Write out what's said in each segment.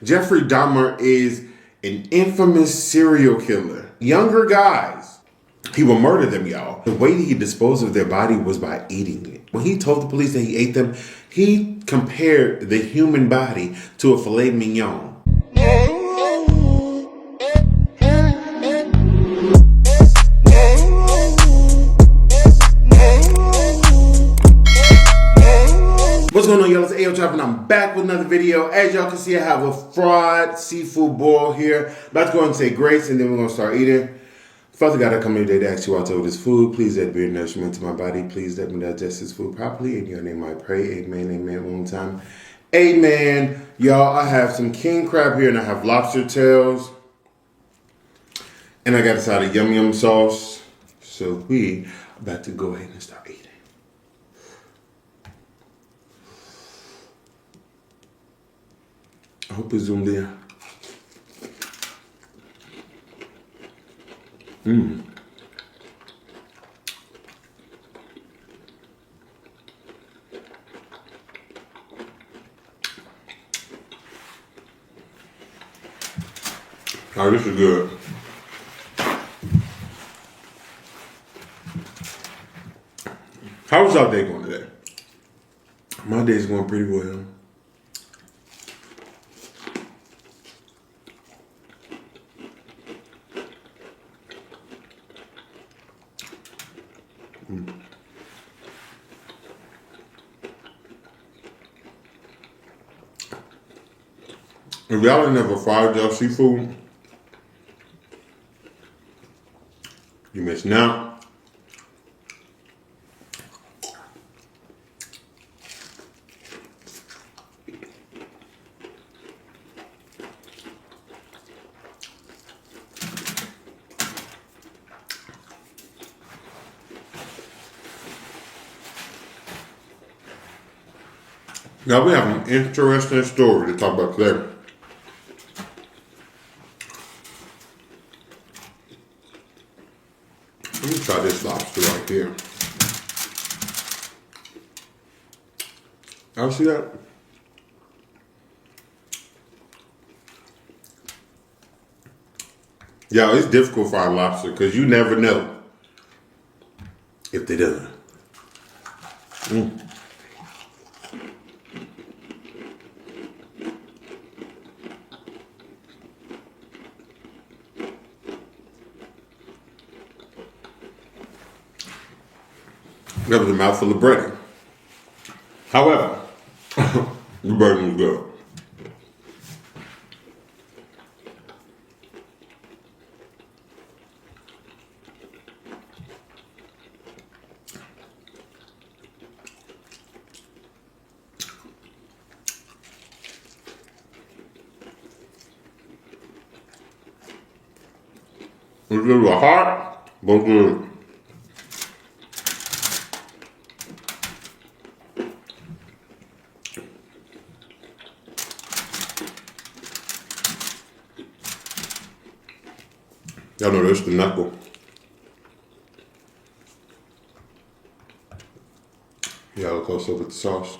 Jeffrey Dahmer is an infamous serial killer. Younger guys, he will murder them, y'all. The way he disposed of their body was by eating it. When he told the police that he ate them, he compared the human body to a filet mignon. What's going on, y'all? It's AO Chop, and I'm back with another video. As y'all can see, I have a fried seafood boil here. About to go and say grace, and then we're going to start eating. Father God, I come here today to ask you all to over this food. Please let be a nourishment to my body. Please let me digest this food properly. In your name I pray. Amen, amen. One more time. Amen. Y'all, I have some king crab here, and I have lobster tails. And I got a side of yum yum sauce. So we are about to go ahead and start eating. I hope it's zoomed in. Oh, this is good. How was y'all day going today? My day's going pretty well. If y'all ain't never fried y'all seafood, you missing out. Now we have an interesting story to talk about today. Let me try this lobster right here. Y'all see that? Y'all, it's difficult frying lobster because you never know if they done. That was a mouthful of bread. However, the bread was good. It's a little hot, but good. Y'all know this, the knuckle. Y'all look close over the sauce.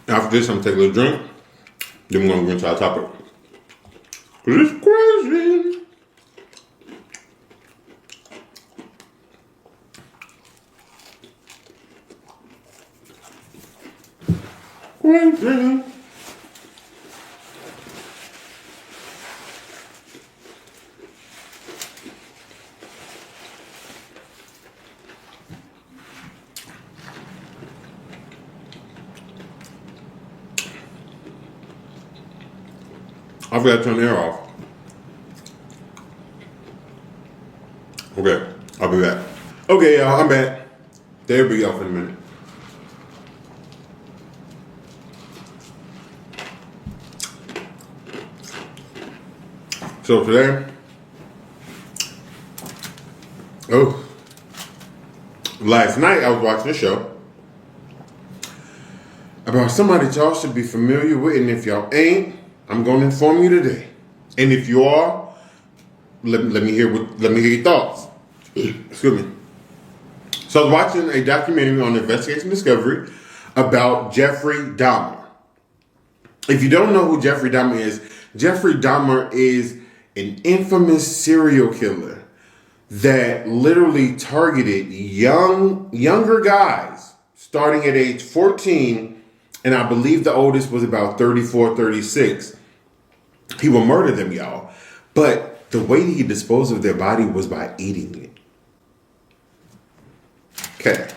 After this, I'm gonna take a little drink. Then we're gonna go into our topic. Cause it's crazy. Crazy. I forgot to turn the air off. Okay, I'll be back. Okay, y'all, I'm back. There we go for a minute. So today, Last night I was watching a show about somebody that y'all should be familiar with, and if y'all ain't, I'm going to inform you today. And if you are, let me hear your thoughts. Excuse me. So I was watching a documentary on Investigation Discovery about Jeffrey Dahmer. If you don't know who Jeffrey Dahmer is an infamous serial killer that literally targeted younger guys starting at age 14, and I believe the oldest was about 34, 36. He will murder them, y'all. But the way he disposed of their body was by eating it. Okay.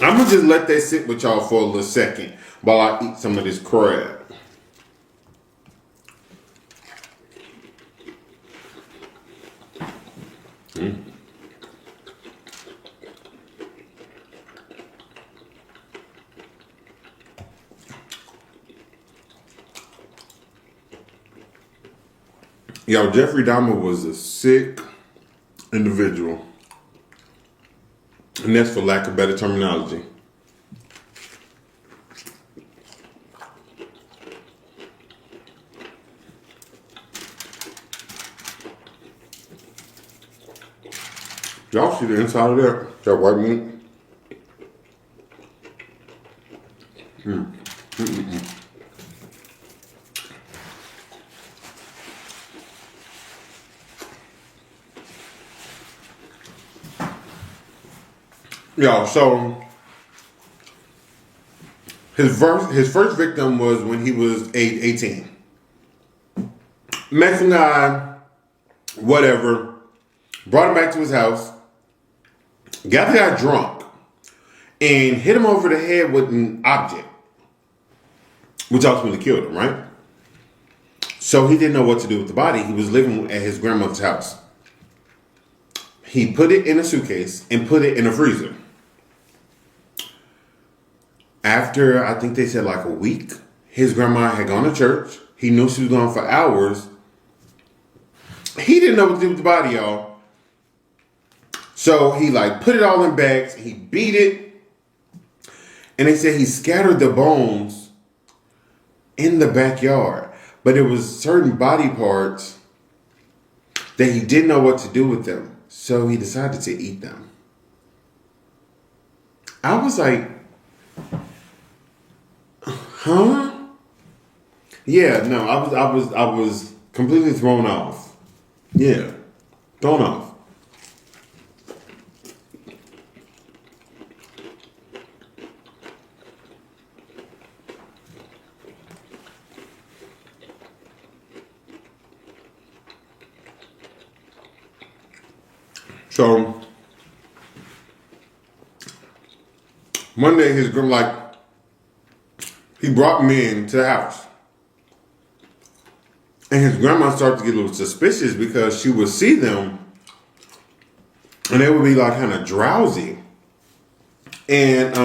I'm going to just let that sit with y'all for a little second while I eat some of this crab. Yo, Jeffrey Dahmer was a sick individual. And that's for lack of better terminology. Y'all see the inside of that white meat? Yo, so his first victim was when he was age 18. Met some guy, whatever, brought him back to his house, got the guy drunk, and hit him over the head with an object, which ultimately killed him, right? So he didn't know what to do with the body. He was living at his grandmother's house. He put it in a suitcase and put it in a freezer. After, I think they said like a week, his grandma had gone to church. He knew she was gone for hours. He didn't know what to do with the body, y'all. So he like put it all in bags. He beat it. And they said he scattered the bones in the backyard. But it was certain body parts that he didn't know what to do with them. So he decided to eat them. I was like, huh? Yeah, no, I was completely thrown off. Yeah, thrown off. So one day his grandma, he brought men to the house. And his grandma started to get a little suspicious because she would see them and they would be like kind of drowsy. And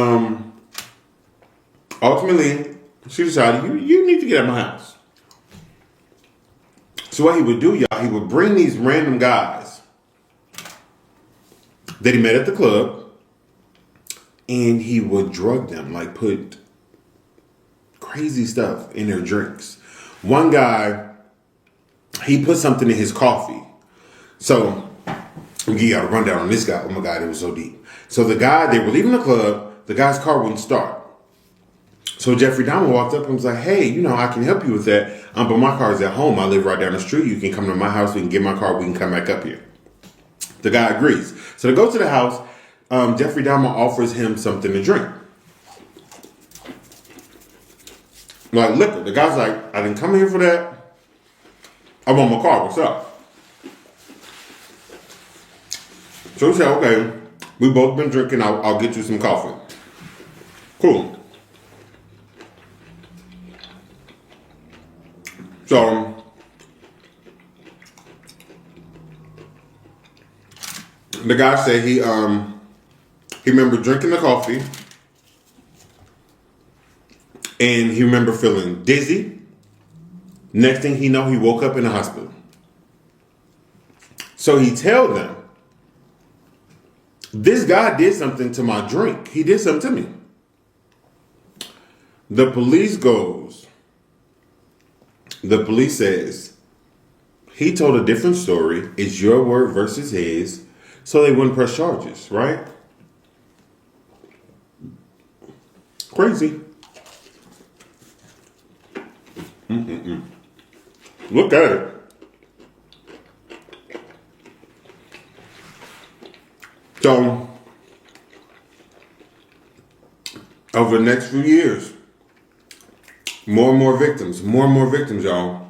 ultimately, she decided, you need to get out of my house. So what he would do, y'all, he would bring these random guys that he met at the club and he would drug them, like put crazy stuff in their drinks. One guy, he put something in his coffee. So, I'll give you a rundown on this guy. Oh my God, it was so deep. So the guy, they were leaving the club. The guy's car wouldn't start. So Jeffrey Dahmer walked up and was like, hey, I can help you with that. But my car's at home. I live right down the street. You can come to my house. We can get my car. We can come back up here. The guy agrees. So they go to the house. Jeffrey Dahmer offers him something to drink. Like liquor. The guy's like, I didn't come here for that. I want my car. What's up? So he said, okay, we both been drinking. I'll get you some coffee. Cool. So the guy said he remembered drinking the coffee and he remembered feeling dizzy. Next thing he know, he woke up in the hospital. So he told them, This guy did something to my drink. He did something to me. The police says, he told a different story. It's your word versus his. So they wouldn't press charges, right? Crazy. Look at it. So, over the next few years, more and more victims, y'all.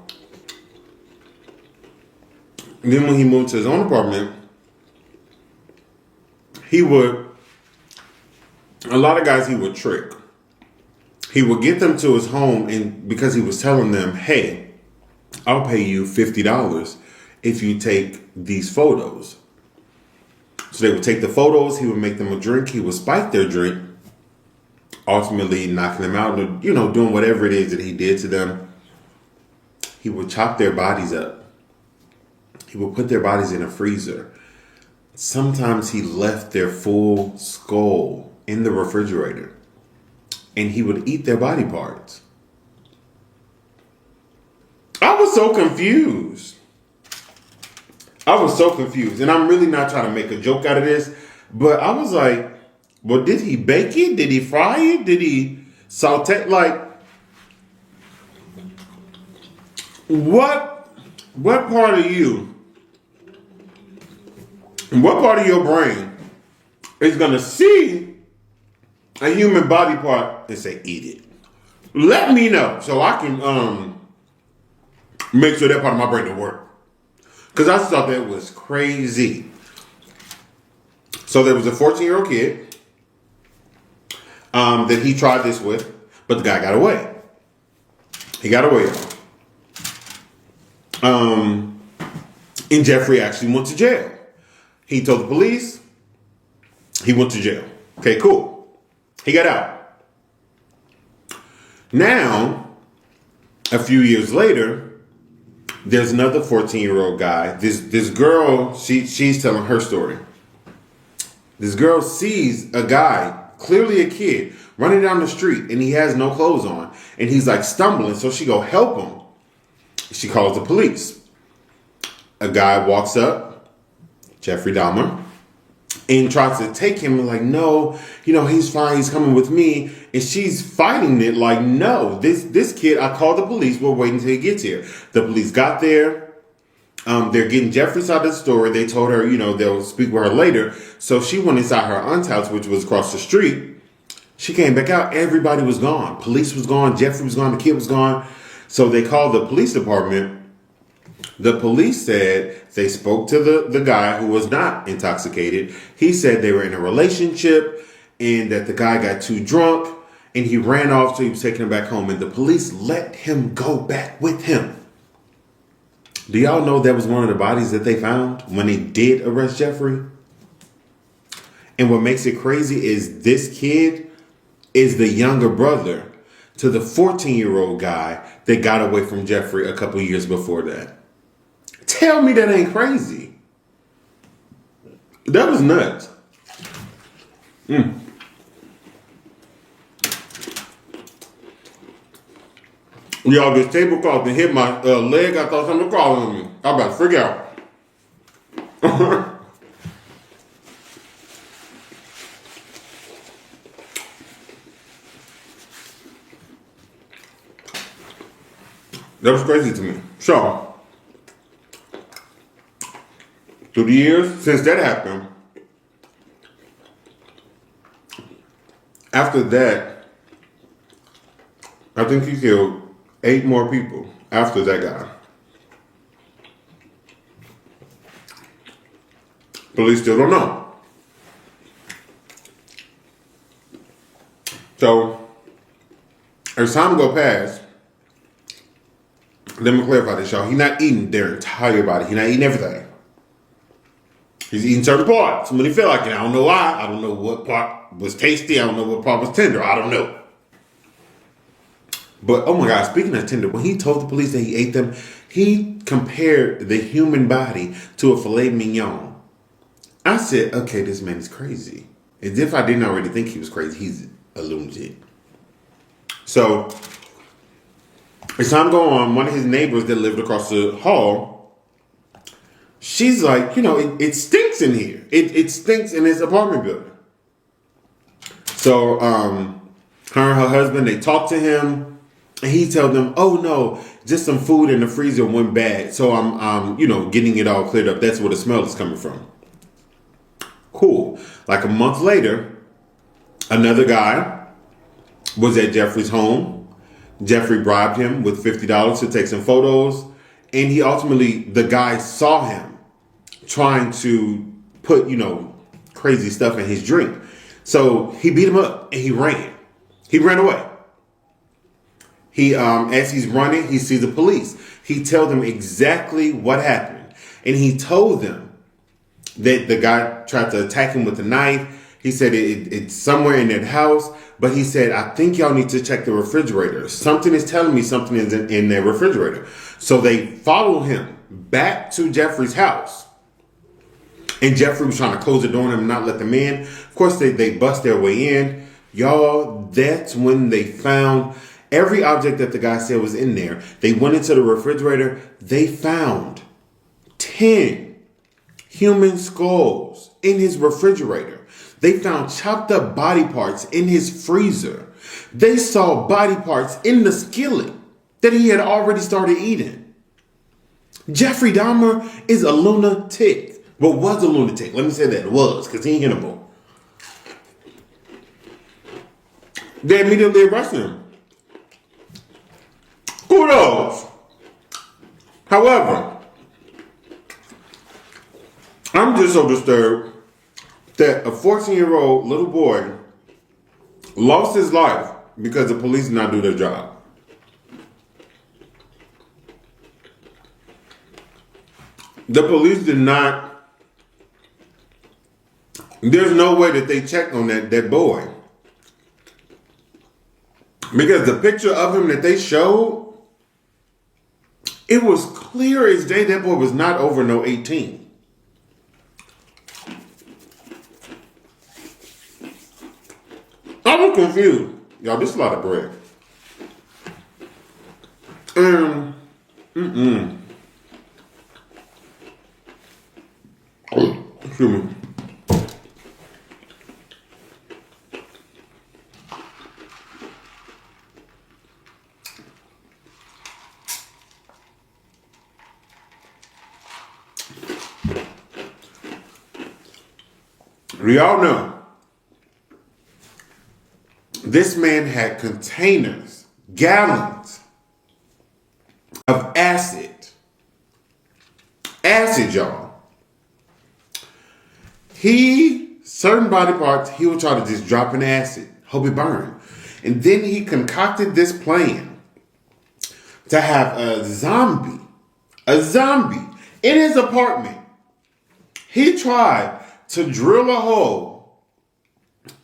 And then when he moved to his own apartment, a lot of guys he would trick. He would get them to his home, and because he was telling them, hey, I'll pay you $50 if you take these photos. So they would take the photos, he would make them a drink, he would spike their drink, ultimately knocking them out, doing whatever it is that he did to them. He would chop their bodies up. He would put their bodies in a freezer. Sometimes he left their full skull in the refrigerator, and he would eat their body parts. I was so confused. And I'm really not trying to make a joke out of this, but I was like, well, did he bake it? Did he fry it? Did he saute? Like, what part of you, what part of your brain is going to see a human body part and say, eat it? Let me know so I can make sure that part of my brain will work. Because I thought that was crazy. So there was a 14-year-old kid that he tried this with, but the guy got away. He got away, y'all. And Jeffrey actually went to jail. He told the police. He went to jail. Okay, cool. He got out. Now, a few years later, there's another 14-year-old guy. This girl, she's telling her story. This girl sees a guy, clearly a kid, running down the street, and he has no clothes on. And he's like stumbling, so she go help him. She calls the police. A guy walks up, Jeffrey Dahmer, and tries to take him, and like, no, he's fine, he's coming with me. And she's fighting it like, no, this kid, I called the police, we're waiting until he gets here. The police got there. They're getting Jeffrey's side of the story. They told her, they'll speak with her later. So she went inside her aunt's house, which was across the street. She came back out. Everybody was gone. Police was gone. Jeffrey was gone. The kid was gone. So they called the police department. The police said they spoke to the guy who was not intoxicated. He said they were in a relationship and that the guy got too drunk and he ran off, so he was taking him back home. And the police let him go back with him. Do y'all know that was one of the bodies that they found when they did arrest Jeffrey? And what makes it crazy is this kid is the younger brother to the 14-year-old guy that got away from Jeffrey a couple years before that. Tell me that ain't crazy. That was nuts. Y'all, this tablecloth and hit my leg. I thought something was crawling on me. I'm about to freak out. That was crazy to me. So, through the years since that happened, after that, I think he killed 8 more people after that guy. Police still don't know. So, as time go past, let me clarify this, y'all. He's not eating their entire body. He's not eating everything. He's eating certain parts when he felt like it. I don't know why. I don't know what part was tasty. I don't know what part was tender. I don't know. But, oh my God, speaking of tender, when he told the police that he ate them, he compared the human body to a filet mignon. I said, okay, this man is crazy. As if I didn't already think he was crazy. He's a lunatic. So, as time go on, one of his neighbors that lived across the hall, she's like, it stinks in here. It stinks in his apartment building. So, her and her husband, they talk to him, and he tells them, oh no, just some food in the freezer went bad. So I'm getting it all cleared up. That's where the smell is coming from. Cool. Like a month later, another guy was at Jeffrey's home. Jeffrey bribed him with $50 to take some photos. And the guy saw him trying to put, crazy stuff in his drink. So he beat him up and he ran. He ran away. As he's running, he sees the police. He tells them exactly what happened. And he told them that the guy tried to attack him with a knife. He said it's somewhere in that house. But he said, I think y'all need to check the refrigerator. Something is telling me something is in their refrigerator. So they follow him back to Jeffrey's house. And Jeffrey was trying to close the door on him and not let them in. Of course, they bust their way in. Y'all, that's when they found every object that the guy said was in there. They went into the refrigerator. They found 10 human skulls in his refrigerator. They found chopped up body parts in his freezer. They saw body parts in the skillet that he had already started eating. Jeffrey Dahmer is a lunatic. But was a lunatic. Let me say that. Was, because he ain't hittable. They immediately arrested him. Kudos. However, I'm just so disturbed that a 14-year-old little boy lost his life because the police did not do their job. The police did not. There's no way that they checked on that boy. Because the picture of him that they showed, it was clear as day that boy was not over no 18. I was confused. Y'all, this is a lot of bread. Excuse me. We all know this man had containers, gallons of acid. Acid, y'all. Certain body parts, he would try to just drop in acid, hope it burned. And then he concocted this plan to have a zombie in his apartment. He tried to drill a hole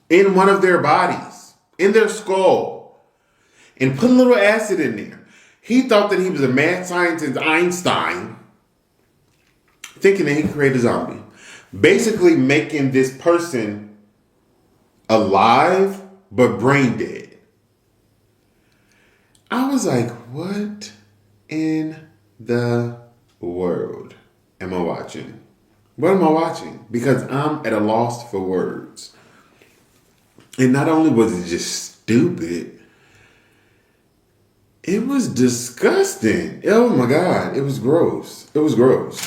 in one of their bodies, in their skull, and put a little acid in there. He thought that he was a mad scientist, Einstein, thinking that he could create a zombie. Basically making this person alive, but brain dead. I was like, what in the world am I watching? What am I watching? Because I'm at a loss for words. And not only was it just stupid, it was disgusting. Oh my God, it was gross. It was gross.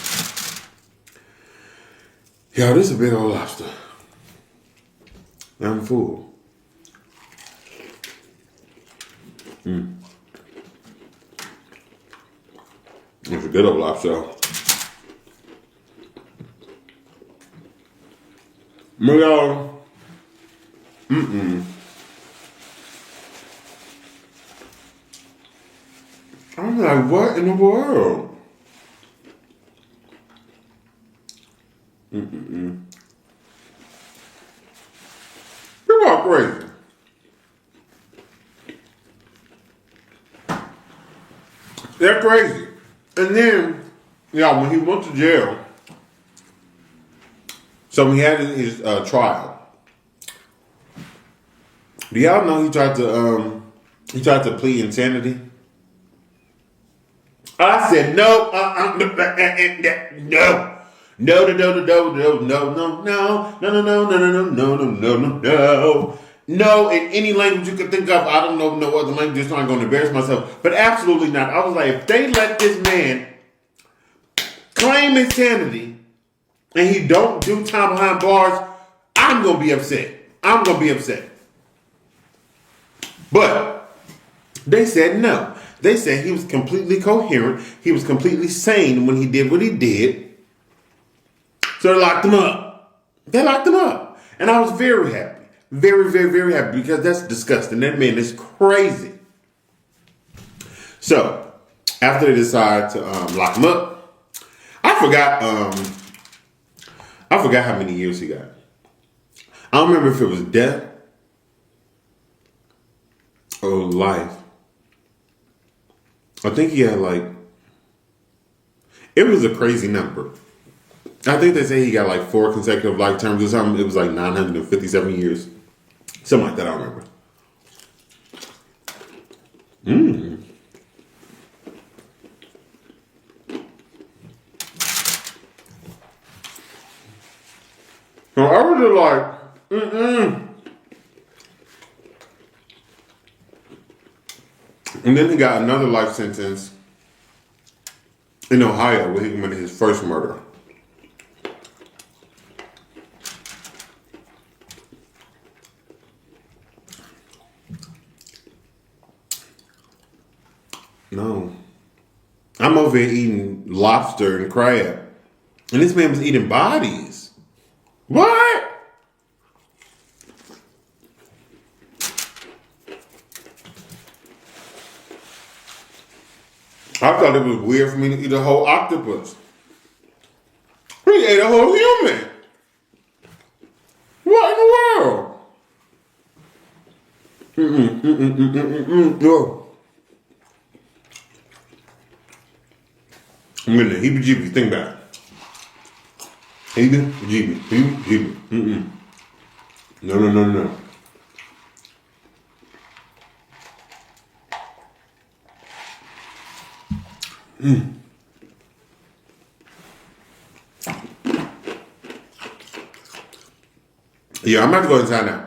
Yo, this is a big old lobster. I'm full. It's a good old lobster. Y'all. I'm like, what in the world? People are crazy. They're crazy. And then, when he went to jail, So when he had his trial, do y'all know he tried to plead insanity? I said no, no, no, no, no, no, no, no, no, no, no, no, no, no, no, no, no, no, no, no. No, in any language you could think of. I don't know no other language, so I'm going to embarrass myself. But absolutely not. I was like, if they let this man claim insanity and he don't do time behind bars, I'm going to be upset. I'm going to be upset. But they said no. They said he was completely coherent. He was completely sane when he did what he did. So they locked him up. They locked him up. And I was very happy. Very, very, very happy because that's disgusting. That man is crazy. So, after they decided to lock him up, I forgot how many years he got. I don't remember if it was death or life. I think he had it was a crazy number. I think they say he got 4 consecutive life terms or something. It was 957 years. Something like that, I don't remember. So I was And then he got another life sentence in Ohio where he committed his first murder. No. I'm over here eating lobster and crab. And this man was eating bodies. What? I thought it was weird for me to eat a whole octopus. He ate a whole human. What in the world? No. I'm getting the heebie-jeebies. Think about it. Heebie-jeebies. Heebie-jeebies. No, no, no, no. Yeah, I'm about to go inside now.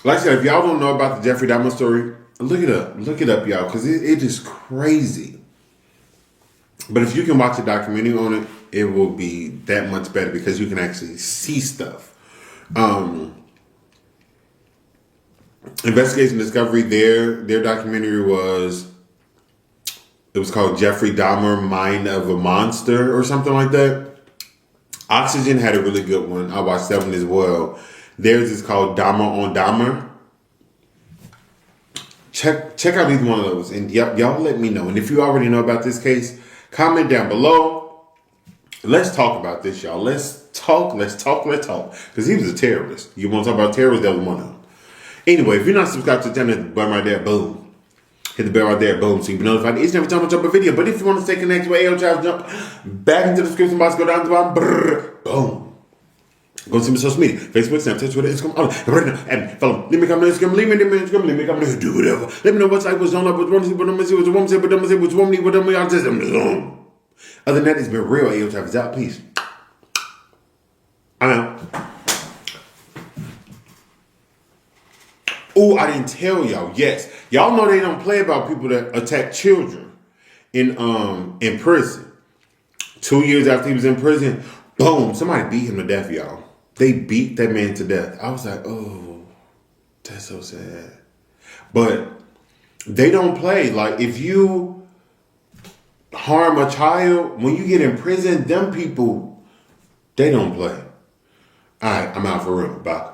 Like I said, if y'all don't know about the Jeffrey Dahmer story, look it up. Look it up, y'all, because it is crazy. But if you can watch a documentary on it, it will be that much better because you can actually see stuff. Investigation Discovery, their documentary was called Jeffrey Dahmer, Mind of a Monster or something like that. Oxygen had a really good one. I watched that one as well. Theirs is called Dahmer on Dahmer. Check out either one of those, and y'all let me know. And if you already know about this case, comment down below. Let's talk about this, y'all. Let's talk. Because he was a terrorist. You want to talk about terrorists? That was one of them. Anyway, if you're not subscribed to the channel, hit the button right there, boom. Hit the bell right there, boom, so you can be notified each and every time I drop a video. But if you want to stay connected with AO Travis, jump back into the description box, go down to the bottom, brrr, boom. Go see my social media, Facebook, Snapchat, Twitter, Instagram, all that. And follow me. Let me come to Instagram, leave me in Instagram, let me come to do whatever. Let me know what's like, what's on, what's wrong, what I'm going to see, what the woman said, what I'm going to say, what the woman need, what I'm going to say, Other than that, it's been real. AO Travis out. Peace. I'm out. Oh, I didn't tell y'all. Yes. Y'all know they don't play about people that attack children in prison. 2 years after he was in prison, boom, somebody beat him to death, y'all. They beat that man to death. I was like, oh, that's so sad. But they don't play. Like, if you harm a child, when you get in prison, them people, they don't play. All right, I'm out for real. Bye.